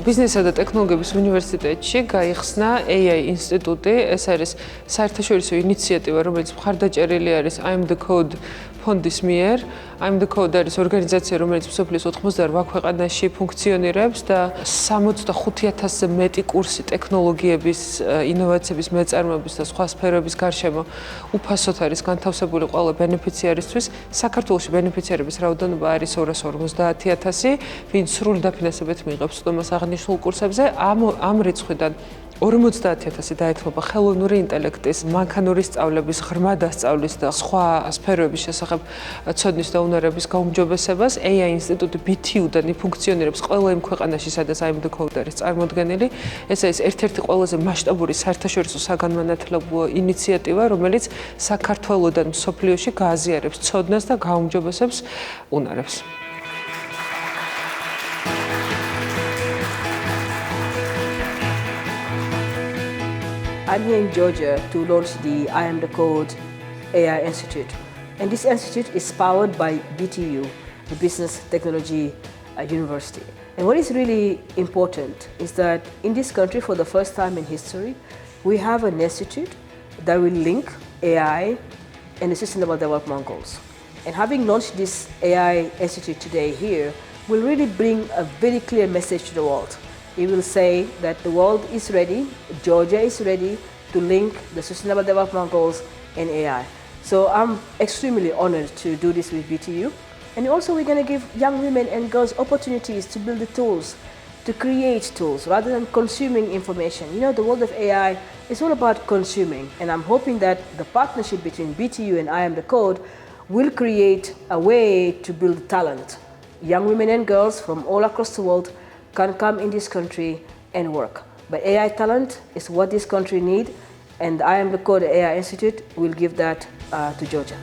ბიზნესისა და ტექნოლოგიების უნივერსიტეტში გაიხსნა AI ინსტიტუტი. ეს არის საერთაშორისო ინიციატივა, რომელიც მხარდაჭერილი არის I'm the Code ფონდის მიერ. I'm the Code არის ორგანიზაცია, რომელიც მსოფლიოს 88 ქვეყანაში ფუნქციონირებს და 65,000-ზე მეტი კურსი ტექნოლოგიების, ინოვაციების, მეწარმეობის და სხვა სფეროების გარშემო უფასოდ არის განთავსებული ყველა ბენეფიციარისთვის. საქართველოში ბენეფიციარების რაოდენობა არის 250,000, ვინც სრული დაფინანსებით მიიღებს უდომას აღნიშნულ კურსებზე. ამ რიცხვიდან 50,000 დაეთმობა ხელოვნური ინტელექტის, მანქანური სწავლების, ღრმა დასწავლის და სხვა სფეროების შესახებ ცოდნის და უნარების გაუმჯობესებას. AI ინსტიტუტი BTU-დან ფუნქციონირებს ყველა იმ ქვეყანაში, სადაც I'm the Code არის წარმოდგენილი. ეს არის ერთ-ერთი ყველაზე მასშტაბური საერთაშორისო საგანმანათლებლო ინიციატივა, რომელიც საქართველოსთან მსოფლიოში გააზიარებს ცოდნას და გაუმჯობესებს უნარებს. I'm here in Georgia to launch the I Am the Code AI Institute. And this institute is powered by BTU, the Business Technology University. And what is really important is that in this country, for the first time in history, we have an institute that will link AI and the Sustainable Development Goals. And having launched this AI Institute today here will really bring a very clear message to the world. It will say that the world is ready, Georgia is ready to link the Sustainable Development Goals and AI. So I'm extremely honored to do this with BTU. And also we're going to give young women and girls opportunities to build the tools, to create tools rather than consuming information. You know, the world of AI is all about consuming. And I'm hoping that the partnership between BTU and I Am the Code will create a way to build talent. Young women and girls from all across the world can come in this country and work. But AI talent is what this country needs, and I Am the Code AI Institute will give that to Georgia.